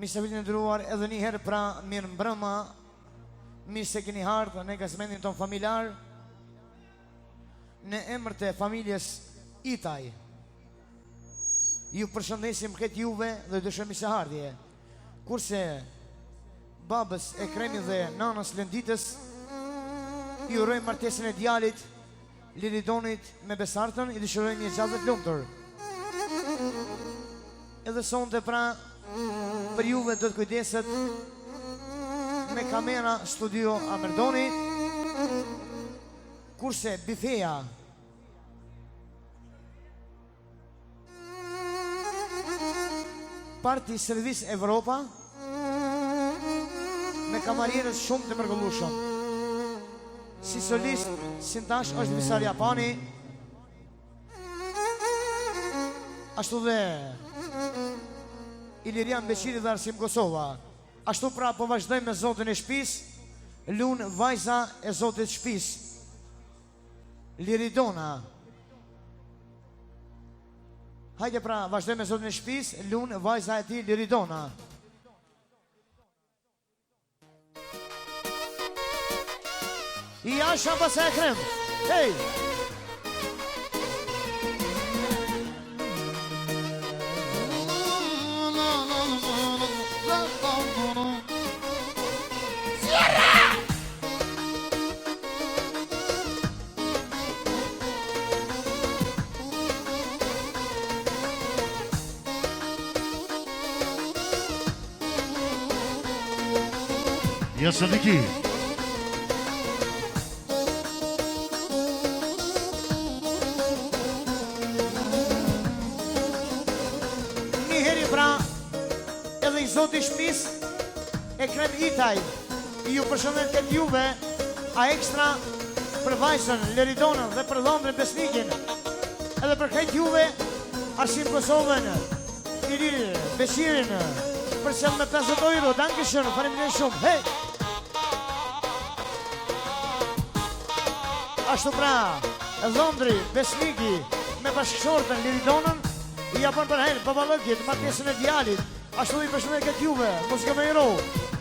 Mi se vitin e ndruar edhe një herë pra mirë mbrëma. Mirë se keni ardhur në gazmendin ton familjar. Në emër të familjes Itaj. Ju përshëndesim këtë juve dhe dëshemi se hardhje. Kurse babës Ekremi dhe nanës Lënditës ju urojmë martesën e djalit Liridonit me Besartën, i dëshirojmë një gjatë të lumtur. Edhe sonte pra për juve do të kujdeset me kamera studio Amerdoni, kurse bifeja Parti Servis Evropa me kamarierës shumë të mrekullueshëm. Si solist, sintash është Visar Japani, ashtu dhe Ilirian Beqiri dhe Arsim Kosova. Ashtu pra po vazhdojmë me zotin e shtëpis, Lun vajza e zotit shtëpis, Liridona. Hajde pra vazhdojmë me zotin e shtëpis, Lun vajza e tij Liridona. Ja shamba se Ekrem. Hey! Jasë Niki. Zoti shtëpis Ekrem Itaj ju përshëndet këtë juve a ekstra për vajzën Liridonën dhe për dhëndrin Besnikin, edhe për këtë juve Arsim Kosovën, Ilir Beqirin për sjell me 50 euro. Dankeschön, faleminderit shumë. Hey! Ashtu pra dhëndri Besniki me bashkëshortën Liridonën i japon për herë baballëkit martesën e djalit. Ashtu i përshëndet këtë juve, muzika me hero.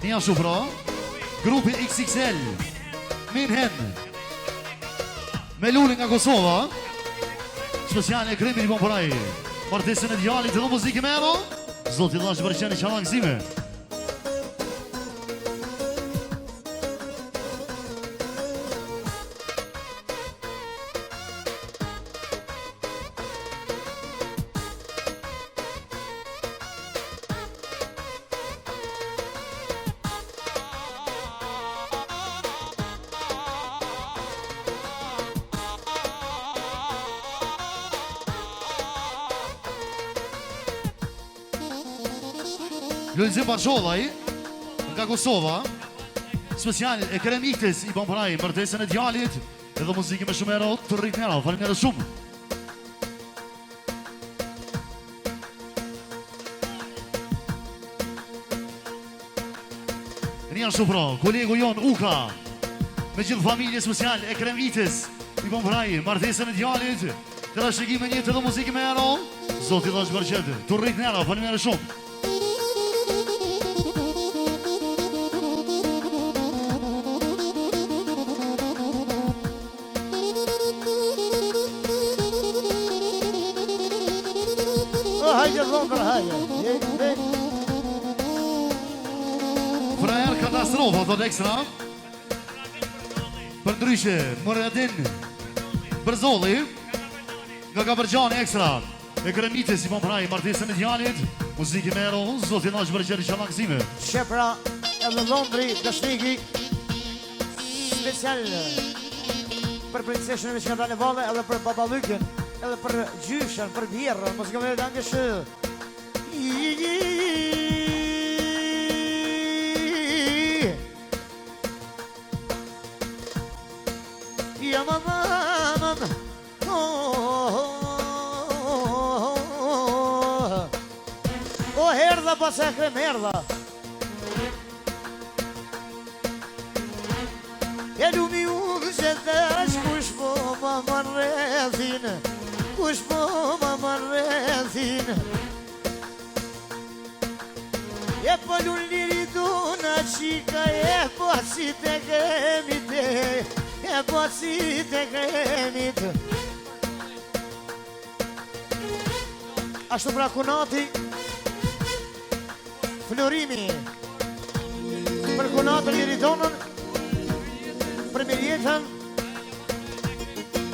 Një ashtu pra, grupi XXL, Minhen, me Lulin nga Kosova, speciale e Kremi një Bomporaj, martesën e djalit dhe muzike me hero, zoti Lash Bërqeni Qalangëzime. Lulzim Barsholaj, nga Kosova, special e Kremitis i Bomporaj, martesën e djalit, edhe muzike me shumë hero të rrit njëra, faleminderit shumë. Një ashtu pra, kolegu jon Uka, me gjithë familje special e Kremitis i Bomporaj, martesën e djalit, të rashëgim me një të dhe muzike me hero, zoti Lash Bërqeni, të rrit njëra, faleminderit shumë. Frajer katastrofa, thot ekstra. Për ndryshe, Muradin Bërzolli, nga Kabërgjani ekstra. E Kremitis i Bomporaj, martesën e djalit, muzike me hero, zoti Lash Bërqeni Qalangëzime. Shepra edhe dhëndri Besniki, special për princeshën e Veçkatale Valle, edhe për baballykin, edhe për gjyshën, për bjerrën, mos gëmë dankeschön. Ja mamam, o herdha pas Ekrem herdha. Ja lumi u gëzetash kush po ma marrethin, kush po ma marrethin. polun liri duna qika e po si të kremit e po si të kremit. Ashtu pra Kunati, Florimi, për Kunatën Liridonën, për Mirjetën,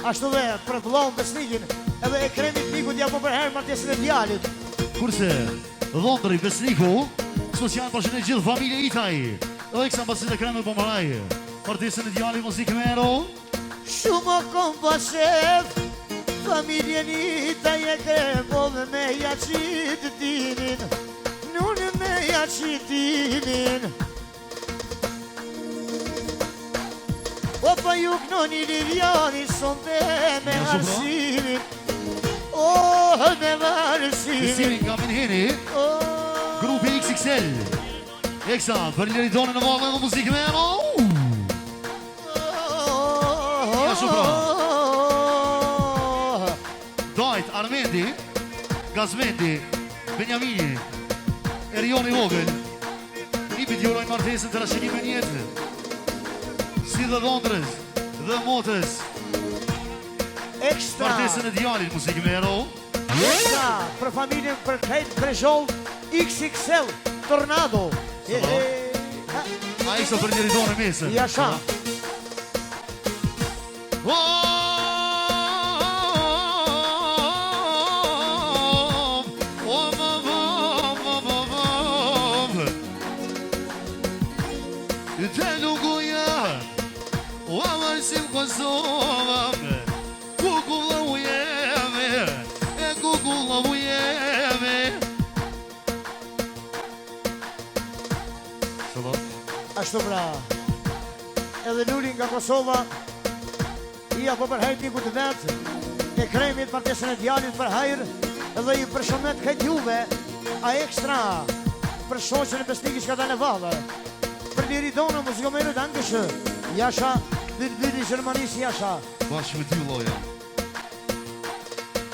ashtu dhe për vllahun Besnikin, edhe e kremit Miku t'ja po për herë martesën e djalit. Kurse Dhondri Besniku, special përshëndet gjithë familje Itaj. Edhe kësa pasit e kreme për maraj. Martesën e djalit muzikë mero. Shumë kom po shef, familjen Itaj e kremove me jaqit timin, nunë me jaqit timin. O pa ju knoni Liliani, sonde me arsimin, oh me arsimin. Besimin nga Minheni, grupi XXL. Eksa, për Liridonën në vallë dhe muzikë mero. Ja shupra. Dajt, Armendi, Gazmendi, Benjamini, Erioni Vogel. Nipit jurojnë martesën të rashenim e njetë. Si dhe Dhondrës dhe Motës. Ekstra, Martesën e djalit muzikë mero. ekstra, për familjen për krejt Brezhol XXL Tornado. A eksa për Liridonë mesën. Jasha. Të luguja o amarsim Kosova, kukulla ujeme, e kukulla ujeme. Ashtu pra, edhe Luli nga Kosova, ia po përhajt Miku të vetë, e kremit martesën e djalit për hajrë, edhe i përshëndet këtë juve, a ekstra, për shoqën e Besniki që ka dalë e vallë. Për Liridonën, muzikomerët angëshë, Jasha, Dyrbyri Gjermanisë Jasha. Bashkë me ty loja.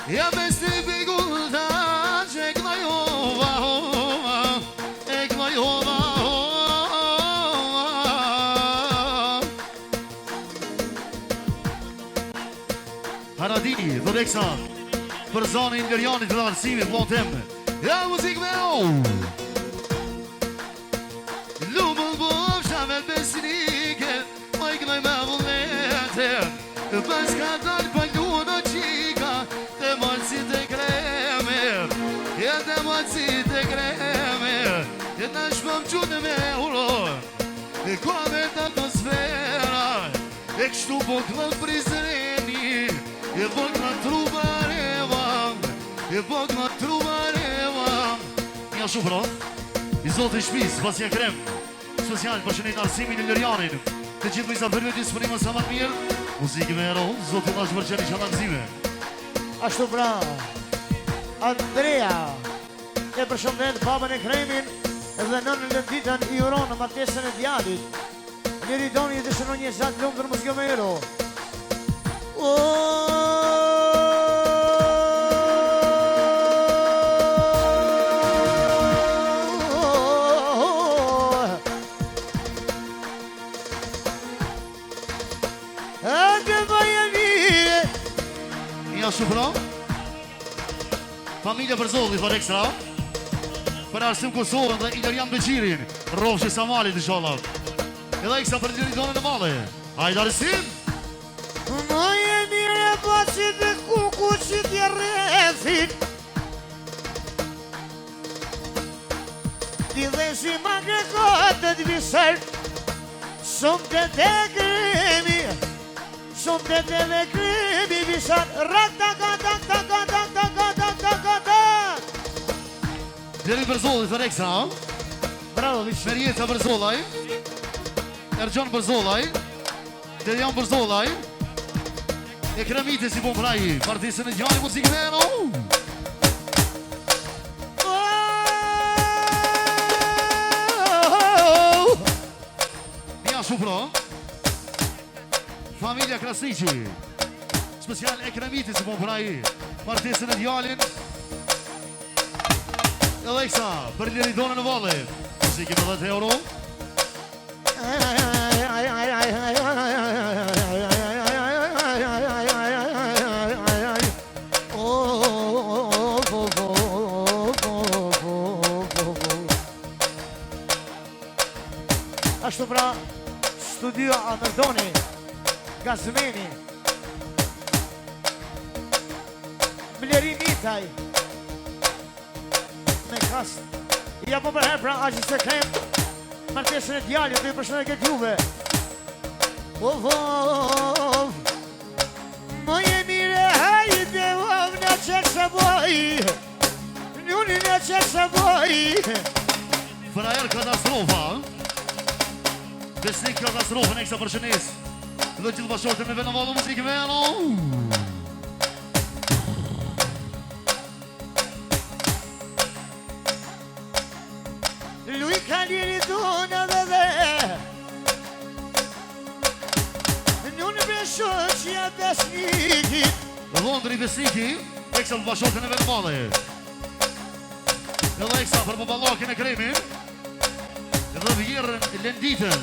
Ja besni pigullta që e knajova, e knajova. Haradini, Dodeksa, për zonin Lërjanit dhe arsimit, lotem. Ja muzikë me o! Lumën bofsha me Besnike, ma i knaj me vullnete. Pas ka dalë pëllu në qika, të malësit e kreme, e të malësit e kreme, e të shpëm qute me uro, e kome të atmosfera, e kështu po këllë prizreni, e po këllë trubarevam, e po këllë trubarevam. Nja shupro, i zotë i shpis, pas ja krem, special përshëndet Arsimin e Lërjanin, të gjithë misa përve disponimën sa më të mirë, muzikë me ero, zotë të shpërqeni që analizime. Ashtu pra, Andrea, e përshëndet babën e kremin, dhe nënën Lënditën i uron në martesën e djalit. Liridoni i dëshëron një zatë lumë për muzikë me ero. Nja shupro, familja Bërzolli për ekstra, për Arsim Kosovën dhe Ilerian Beqirin, Rofshi Samalit i sholat. Edhe ekstra për Liridonën në male. Hajde Arsim! Më e mire pasit dhe kuku që t'je rrethit, ti dhe si ma grekohet të t'visert, shumë të të kremi, shumë të të dhe kremi visar, rak-tak-tak-tak-tak-tak-tak-tak-tak-tak-tak. Deri Bërzolli për ekstra, Bravo, Visha. Merjeta Bërzollaj, Ergjon Bërzollaj, Derian Bërzollaj, e kremite si po praji, partisën e gjani muzikë me ero. Nja shupro, familja Krasniqi, special e kremite si po praji, partisën e djalin, edhe eksa për Liridonën në vallë, muzikë me 10 euro. Ashtu pra, studio Amerdoni, Gazmeni, Bleri Mitaj, me kast. Ja po përherë pra, aqë se kem, martesën e djallit, dhe i përshënë e këtë juve. Më je mire, hajde, në qekë se boj, njëni në qekë se boj. Frajer katastrofa. Besnik katastrofën e kësa përshënis. Dhe gjithë bashkotën me venë valë muzikë me eno. Lui ka liri duna dhe Njënë beshoqja besniki. Londri Besniki, e kësa bashkotën e venë valë. Edhe e kësa për babalakin e kremi. Dhe vjerën lenditën.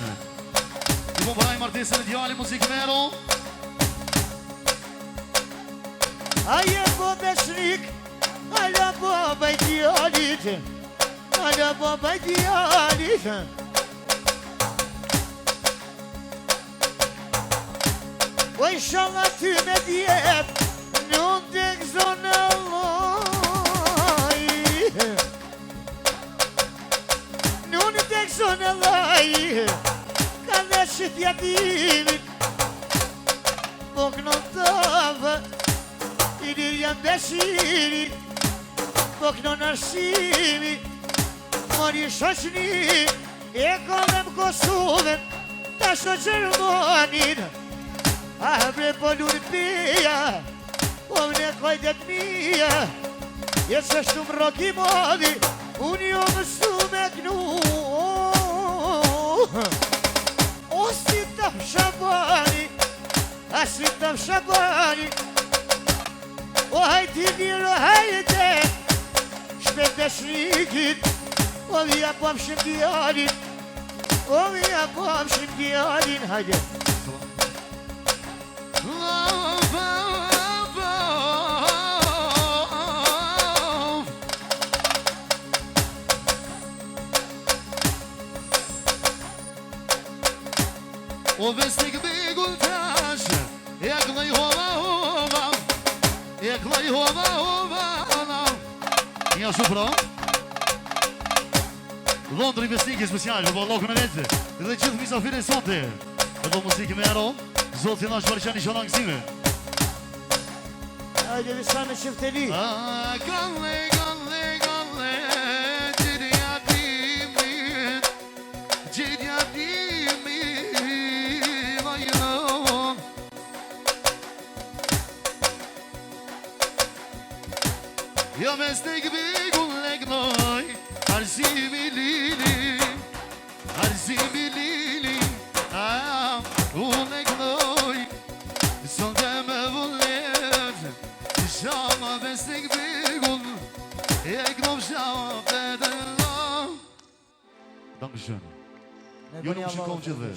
I po përaj martesën e djali muzikë me eno. Aje po besnik, ala baba i djalit, ala baba i djalit. O i shala ty me djet, nuk të këzonë loj. Nuk të këzonë loj, ka dhe që t'jatimit. Po kënë tëvë, i dirë janë besiri, po kënë nërsimi, mori shoqni, e kolem Kosovën, ta shë Gjermanin. A bre po lurë pia, po mne kojtet mija, e që shtu më roki modi, unë jo më shtu me knu. O si të shabani, a si të shabani, o hajti mirë, o hajte, shpet e shrikit, o vija po më shim djalin, o vija po më shim djalin, hajde. O besnik bigull tash, e klaj hova hova, e klaj hova hova. Një shupro Londri Besniki special, për balokën e vetë, dhe gjithë misafire sote. E do muzikë me ero, zotë nash përqani që në kësime. Hajde visa me qifteli. Galle, galle, galle, gjidja timin, gjidja timin, vajnon. Jo besnik bigull e gnoj, arzimi lili, arzimi lili, unë e gnoj, son të me vullet, shama besnik bigull, e gnoj shama për të lo. Dankeschön. Ju nuk shikon që dhe.